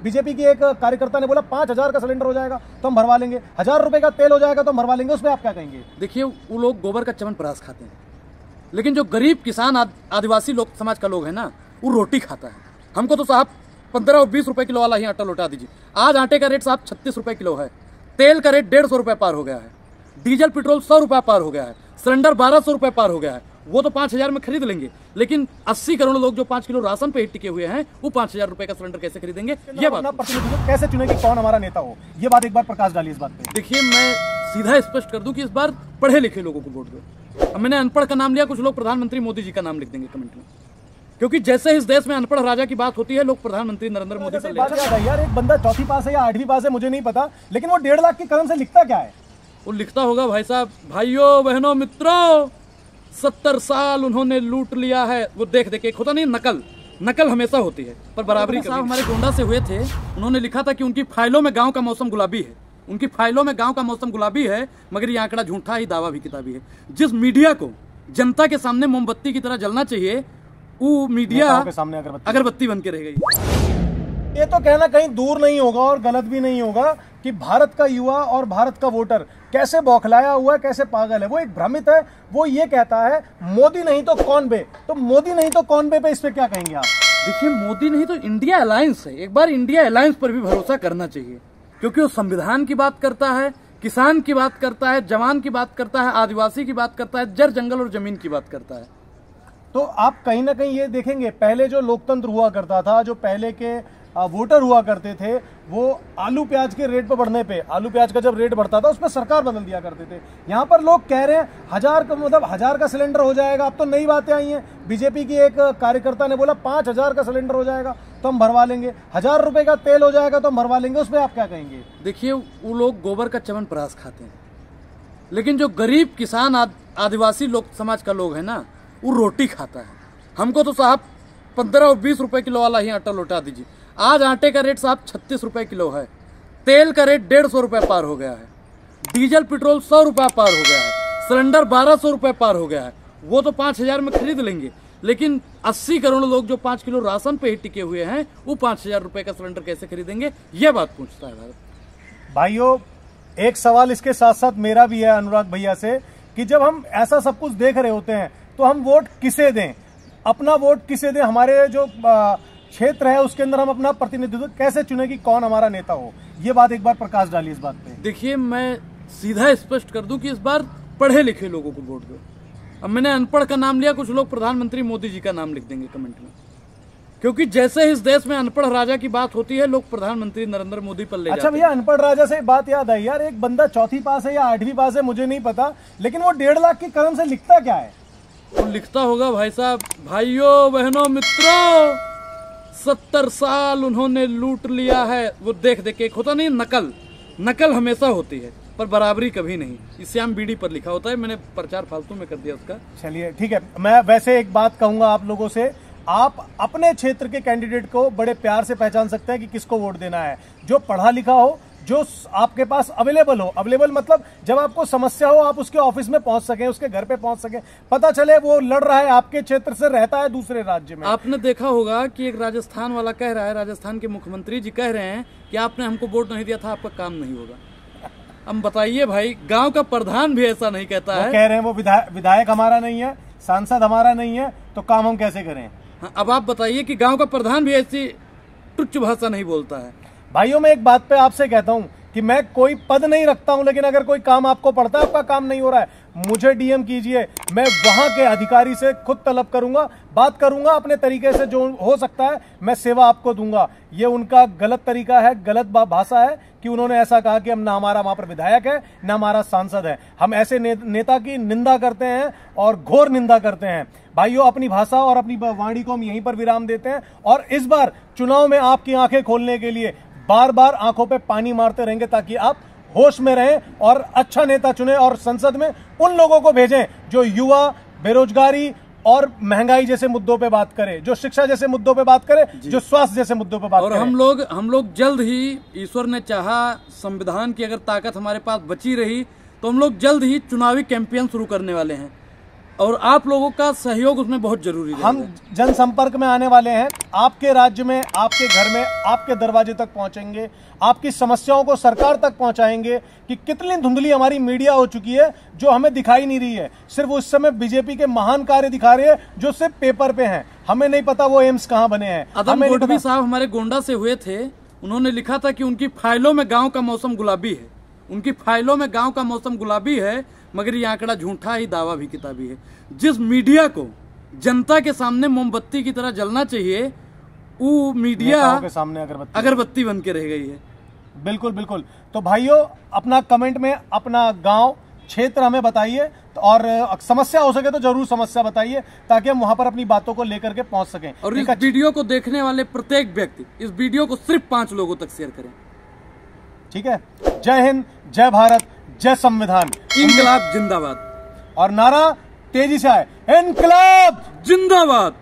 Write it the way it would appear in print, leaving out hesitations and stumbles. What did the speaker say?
BJP की एक कार्यकर्ता ने बोला 5,000 का सिलेंडर हो जाएगा तो हम भरवा लेंगे, 1,000 रुपए का तेल हो जाएगा तो हम भरवा लेंगे, उसमें आप क्या कहेंगे? देखिए, वो लोग गोबर का च्यवनप्राश खाते हैं, लेकिन जो गरीब किसान आदिवासी लोग समाज का लोग है ना, वो रोटी खाता है। हमको तो साहब 15 और 20 रुपए किलो वाला ही आटा लौटा दीजिए। आज आटे का रेट साहब 36 रुपए किलो है, तेल का रेट 150 रुपए पार हो गया है, डीजल पेट्रोल 100 रुपए पार हो गया है, सिलेंडर 1200 रुपए पार हो गया है। वो तो 5,000 में खरीद लेंगे, लेकिन 80 करोड़ लोग जो 5 किलो राशन पे ही टिके हुए हैं, वो 5,000 रुपए का सिलेंडर कैसे खरीदेंगे? ये बात प्रतिनिधित्व कैसे चुने कि कौन हमारा नेता हो, ये बात एक बार प्रकाश डालिए इस बात पे। देखिए, मैं सीधा स्पष्ट कर दूं कि इस बार पढ़े लिखे लोगों को वोट दो। अब मैंने अनपढ़ का नाम लिया, कुछ लोग प्रधानमंत्री मोदी जी का नाम लिख देंगे कमेंट में, क्योंकि जैसे इस देश में अनपढ़ राजा की बात होती है, लोग प्रधानमंत्री नरेंद्र मोदी से यार एक बंदा 4वीं पास है या 8वीं पास है मुझे नहीं पता, लेकिन वो 1.5 लाख की कलम से लिखता क्या है? वो लिखता होगा भाई साहब, भाइयों बहनों मित्रों, 70 साल उन्होंने लूट लिया है। वो देख देख एक होता नहीं, नकल हमेशा होती है, पर बराबरी साहब हमारे गोंडा से हुए थे। उन्होंने लिखा था कि उनकी फाइलों में गांव का मौसम गुलाबी है, उनकी फाइलों में गांव का मौसम गुलाबी है, मगर ये आंकड़ा झूठा ही, दावा भी किताबी है। जिस मीडिया को जनता के सामने मोमबत्ती की तरह जलना चाहिए, वो मीडिया के सामने अगरबत्ती बन के रह गई। ये तो कहना कहीं दूर नहीं होगा और गलत भी नहीं होगा कि भारत का युवा और भारत का वोटर कैसे बौखलाया हुआ है, कैसे पागल है। वो एक भ्रमित है, वो ये कहता है मोदी नहीं तो कौन बे, तो मोदी नहीं तो कौन बे पे इस पे क्या कहेंगे आप? देखिए, मोदी नहीं तो इंडिया अलायंस है। एक बार इंडिया अलायंस पर भी भरोसा करना चाहिए, क्योंकि वो संविधान की बात करता है, किसान की बात करता है, जवान की बात करता है, आदिवासी की बात करता है, जड़ जंगल और जमीन की बात करता है। तो आप कहीं ना कहीं ये देखेंगे, पहले जो लोकतंत्र हुआ करता था, जो पहले के वोटर हुआ करते थे, वो आलू प्याज के रेट पर बढ़ने पे, आलू प्याज का जब रेट बढ़ता था उसमें सरकार बदल दिया करते थे। यहाँ पर लोग कह रहे हैं 1,000 का सिलेंडर हो जाएगा। अब तो नई बातें आई हैं, बीजेपी की एक कार्यकर्ता ने बोला 5,000 का सिलेंडर हो जाएगा तो हम भरवा लेंगे, 1,000 रुपए का तेल हो जाएगा तो हम भरवा लेंगे, उसमें आप क्या कहेंगे? देखिए, वो लोग गोबर का च्यवनप्राश खाते हैं, लेकिन जो गरीब किसान आदिवासी लोग समाज का लोग है ना, वो रोटी खाता है। हमको तो साहब 15 और 20 रुपए किलो वाला ही आटा लौटा दीजिए। आज आटे का रेट साहब 36 रुपए किलो है, तेल का रेट 150 रुपए पार हो गया है, डीजल पेट्रोल 100 रुपए पार हो गया है, सिलेंडर 1200 रुपए पार हो गया है। वो तो 5,000 में खरीद लेंगे, लेकिन 80 करोड़ लोग जो 5 किलो राशन पे ही टिके हुए हैं, वो 5,000 रुपए का सिलेंडर कैसे खरीदेंगे? ये बात पूछता है भारत। भाइयों, एक सवाल इसके साथ साथ मेरा भी है अनुराग भैया से कि जब हम ऐसा सब कुछ देख रहे होते हैं तो हम वोट किसे दें, अपना वोट किसे दें? हमारे जो क्षेत्र है उसके अंदर हम अपना प्रतिनिधित्व कैसे चुने कि कौन हमारा नेता हो? ये बात एक बार प्रकाश डालिए इस बात पे। देखिए, मैं सीधा स्पष्ट कर दूं कि इस बार पढ़े लिखे लोगों को वोट दो। अब मैंने अनपढ़ का नाम लिया, कुछ लोग प्रधानमंत्री मोदी जी का नाम लिख देंगे कमेंट में, क्योंकि जैसे इस देश में अनपढ़ राजा की बात होती है, लोग प्रधानमंत्री नरेंद्र मोदी पर ले जाते हैं। अच्छा भैया, अनपढ़ राजा से बात याद आई यार, एक बंदा 4वीं पास है या 8वीं पास है मुझे नहीं पता, लेकिन वो 1.5 लाख की कलम से लिखता क्या है? वो लिखता होगा भाई साहब, भाइयों बहनों मित्रों, 70 साल उन्होंने लूट लिया है। वो देख देख एक होता नहीं, नकल हमेशा होती है, पर बराबरी कभी नहीं। इस श्याम बीडी पर लिखा होता है, मैंने प्रचार फालतू में कर दिया उसका। चलिए ठीक है, मैं वैसे एक बात कहूंगा आप लोगों से, आप अपने क्षेत्र के कैंडिडेट को बड़े प्यार से पहचान सकते हैं कि किसको वोट देना है। जो पढ़ा लिखा हो, जो आपके पास अवेलेबल हो, अवेलेबल मतलब जब आपको समस्या हो आप उसके ऑफिस में पहुंच सके, उसके घर पे पहुंच सके, पता चले वो लड़ रहा है आपके क्षेत्र से, रहता है दूसरे राज्य में। आपने देखा होगा कि एक राजस्थान वाला कह रहा है, राजस्थान के मुख्यमंत्री जी कह रहे हैं कि आपने हमको वोट नहीं दिया था, आपका काम नहीं होगा। अब बताइए भाई, गांव का प्रधान भी ऐसा नहीं कहता है। कह रहे हैं वो विधायक हमारा नहीं है, सांसद हमारा नहीं है, तो काम हम कैसे करें? हाँ, अब आप बताइए कि गांव का प्रधान भी ऐसी तुच्छ भाषा नहीं बोलता है। भाइयों, मैं एक बात पे आपसे कहता हूं कि मैं कोई पद नहीं रखता हूं, लेकिन अगर कोई काम आपको पड़ता है, आपका काम नहीं हो रहा है, मुझे डीएम कीजिए, मैं वहां के अधिकारी से खुद तलब करूंगा, बात करूंगा, अपने तरीके से जो हो सकता है मैं सेवा आपको दूंगा। ये उनका गलत तरीका है, गलत भाषा है कि उन्होंने ऐसा कहा कि हम ना हमारा वहां पर विधायक है ना हमारा सांसद है। हम ऐसे नेता की निंदा करते हैं और घोर निंदा करते हैं। भाइयों, अपनी भाषा और अपनी वाणी को हम यहीं पर विराम देते हैं और इस बार चुनाव में आपकी आंखें खोलने के लिए बार बार आंखों पे पानी मारते रहेंगे ताकि आप होश में रहें और अच्छा नेता चुने और संसद में उन लोगों को भेजें जो युवा, बेरोजगारी और महंगाई जैसे मुद्दों पे बात करे, जो शिक्षा जैसे मुद्दों पे बात करे, जो स्वास्थ्य जैसे मुद्दों पे बात करे। और हम लोग जल्द ही, ईश्वर ने चाहा, संविधान की अगर ताकत हमारे पास बची रही तो हम लोग जल्द ही चुनावी कैंपेन शुरू करने वाले हैं। और आप लोगों का सहयोग उसमें बहुत जरूरी है। हम जनसंपर्क में आने वाले हैं, आपके राज्य में, आपके घर में, आपके दरवाजे तक पहुंचेंगे, आपकी समस्याओं को सरकार तक पहुंचाएंगे कि कितनी धुंधली हमारी मीडिया हो चुकी है जो हमें दिखाई नहीं रही है। सिर्फ उस समय बीजेपी के महान कार्य दिखा रही है जो सिर्फ पेपर पे हैं, हमें नहीं पता वो एम्स कहां बने हैं। अदम गोडवी साहब हमारे गोंडा से हुए थे, उन्होंने लिखा था कि उनकी फाइलों में गांव का मौसम गुलाबी है, उनकी फाइलों में गांव का मौसम गुलाबी है, मगर ये आंकड़ा झूठा ही, दावा भी किताबी है। जिस मीडिया को जनता के सामने मोमबत्ती की तरह जलना चाहिए, वो मीडिया के सामने अगरबत्ती बन के रह गई है। बिल्कुल बिल्कुल। तो भाइयों, अपना कमेंट में अपना गांव, क्षेत्र हमें बताइए, और समस्या हो सके तो जरूर समस्या बताइए ताकि हम वहां पर अपनी बातों को लेकर के पहुंच सकें। और इस वीडियो को देखने वाले प्रत्येक व्यक्ति इस वीडियो को सिर्फ 5 लोगों तक शेयर करें। ठीक है। जय हिंद, जय भारत, जय संविधान, इनकलाब जिंदाबाद। और नारा तेजी से आए, इनकलाब जिंदाबाद।